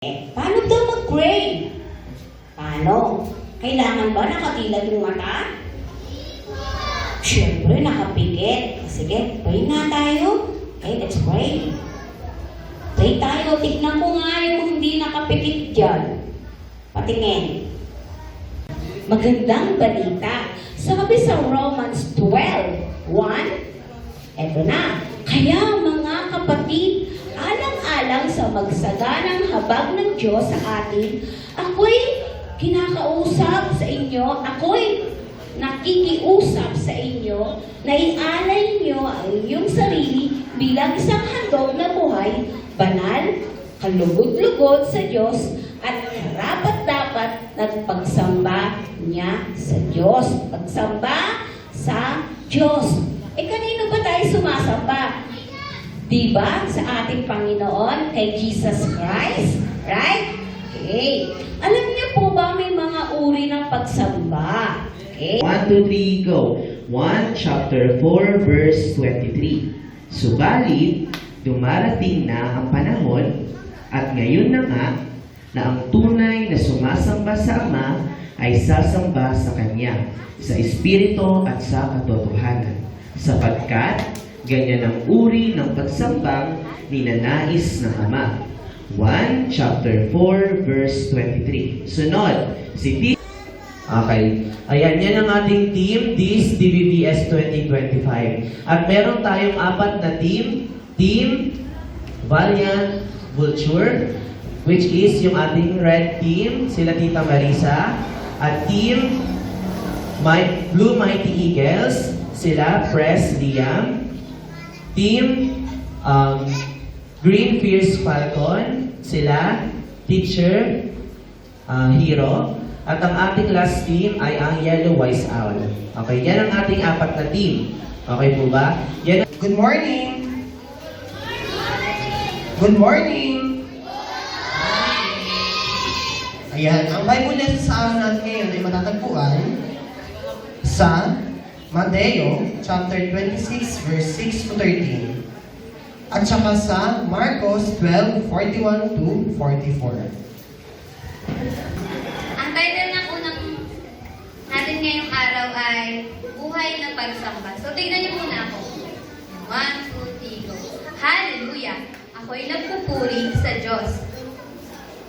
Paano daw mag-pray? Paano? Kailangan ba nakakilat yung mata? Siyempre, nakapikit. Sige, pray na tayo. Okay, let's pray. Pray tayo. Tignan ko nga yung hindi nakapikit dyan. Patingin. Magandang balita. Sabi sa Romans 12:1, eto na. Kaya mga kapatid, alang-alang sa magsaganang habag ng Diyos sa atin, ako'y kinakausap sa inyo, ako'y nakikiusap sa inyo na ialay niyo ang inyong sarili bilang isang handog na buhay, banal, kalugod-lugod sa Diyos, at karapat-dapat nagpagsamba niya sa Diyos. Pagsamba sa Diyos. Kanino ba tayo sumasamba? Diba? Sa ating Panginoon, kay Jesus Christ? Right? Okay. Alam niyo po ba may mga uri ng pagsamba? Okay. 1, 2, 3, go. 1 chapter 4 verse 23. Subalit, dumarating na ang panahon at ngayon na nga na ang tunay na sumasamba sa Ama ay sasamba sa Kanya, sa Espiritu at sa katotohanan. Sapagkat ganyan ang uri ng pagsambang ninanais ng Ama. 1 chapter 4 verse 23. Sunod, si T. Okay. Ayan, yan ang ating team, this DBBS 2025. At meron tayong apat na team. Team Valiant Vulture, which is yung ating red team, sila Tita Marisa. At team Blue Mighty Eagles, sila Press Liam. Team Green Fierce Falcon, sila Teacher Hero. At ang ating last team ay ang Yellow Wise Owl. Okay, yan ang ating apat na team. Okay po ba? Yan. Good morning! Good morning! Ayan, ang Bible lesson sa araw natin ngayon ay matatagpuan sa Mateo chapter 26 verse 6 to 13 at saka sa Marcos 12:41 to 44. Ang title ng unang natin ngayong araw ay Buhay na Pagsamba. So, tignan niyo muna ako. 1, 2, 3, go. Hallelujah! Ako'y nagpupuri sa Diyos.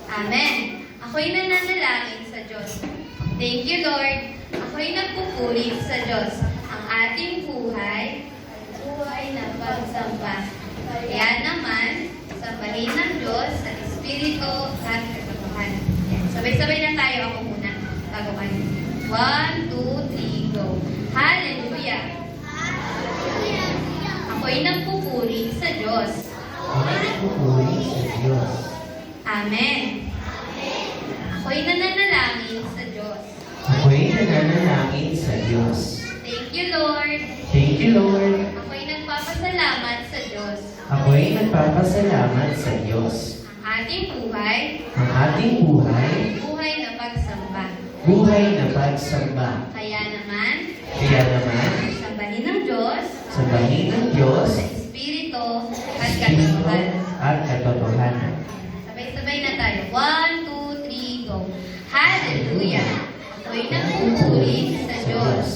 Amen. Ako'y nananalangin sa Diyos. Thank you, Lord. Ako'y nagpupuri sa Diyos. Ang ating buhay na pagsamba. Kaya naman, sambahin ng Diyos sa Espiritu at katotohanan. Sabay-sabay na tayo. Ako muna. Bago kayo. 1, 2, 3, go. Hallelujah! Ako'y nagpupuri sa Diyos. Ako'y nagpupuri sa Diyos. Amen. Ako'y nananalangin sa Diyos. Ako'y nananalangin sa Diyos. Thank you, Lord. Thank you, Lord. Ako'y nagpapasalamat sa Diyos. Ako'y nagpapasalamat sa Diyos. Ang ating buhay, Ang ating buhay, buhay na pagsamba. buhay na pagsamba. Kaya naman, sambahin ng Diyos Sambahin ng Diyos, sa Espiritu at Espiritu katotohanan. at katotohanan. Sabay-sabay na tayo. 1, 2, 3, go. Hallelujah! Ako'y nagpupuri sa Diyos.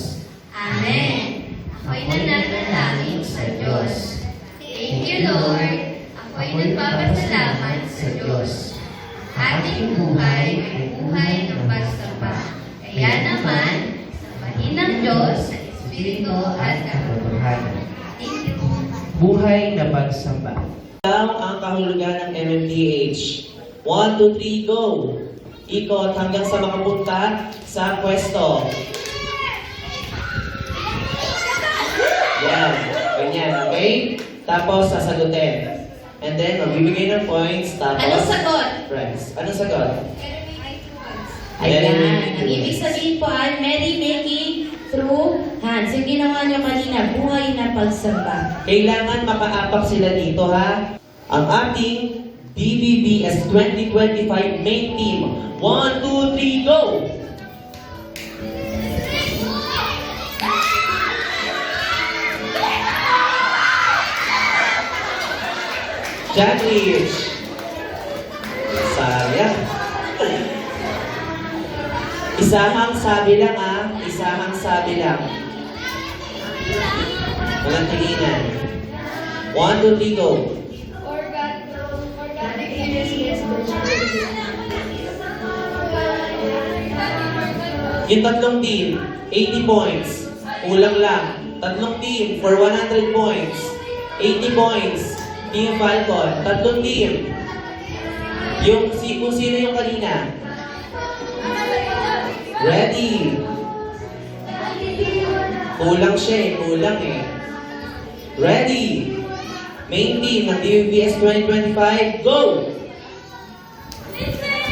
Amen. Ako'y nananalangin sa Diyos. Thank you, Lord. Ako'y nagpapasalamat sa Diyos. Ating buhay ay buhay ng pagsamba. Kaya naman, sambahin ng Diyos sa Espiritu at Katotohanan. Thank you. Buhay na pagsamba. Ang kahulugan ng MMDH. 1, 2, 3, go! Ikot hanggang sa makapunta sa pwesto. Yan. Ganyan, okay? Tapos, sasagutin. And then, magbibigay ng points. Tapos, Anong sagot? friends. Anong sagot? Ayan. Ang ibig sabihin po ay merry-making through hands. Yung ginawa niyo kanina, buhay na pagsamba. Kailangan makaapak sila dito, ha? Ang ating DBBS 2025 main team. 1, 2, 3, go! Jackie! Sayang. Isahang sabi lang isahang sabi lang. Walang tinginan. 1, 2, 3, go. Yung tatlong team, 80 points. Kulang lang. Tatlong team for 100 points. 80 points. Team Falcon. Tatlong team. Kung sino yung kanina. Ready. Kulang siya kulang Ready. Main team ng DUVS 2025, go! Perfect.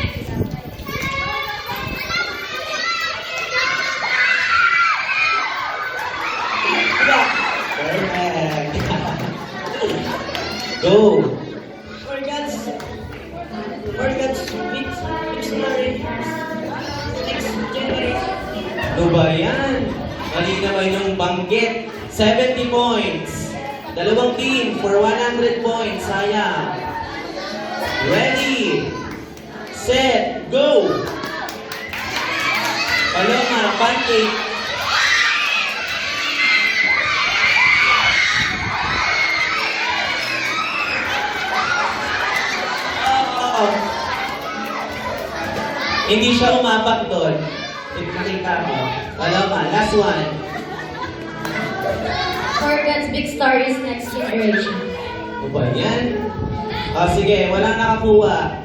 Go! For God's visionary next generation. Ano ba yan? Mali naman yung banggit. 70 points. Dalawang team for 100 points. Sayang. Ready. Set. Go. Paloma, pancake. Hindi siya umapak doon. Nakita ko. Paloma, last one. For God's big stories next generation. Ano ba yan? Sige, walang nakakuha.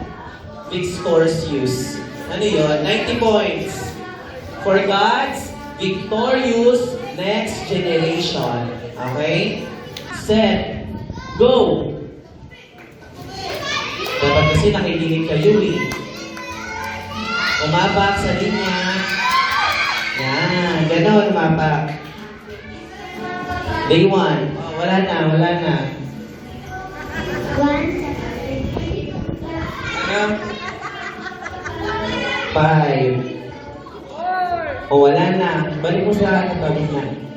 Big scores use. Ano yun? 90 points. For God's victorious next generation. Okay? Set. Go! Dapat kasi nakikinig kayo Umapak sa linya. Yan. Ganon, umapak. Day 1. Wala na. 5. Wala na. Balik mo sa tabi niya.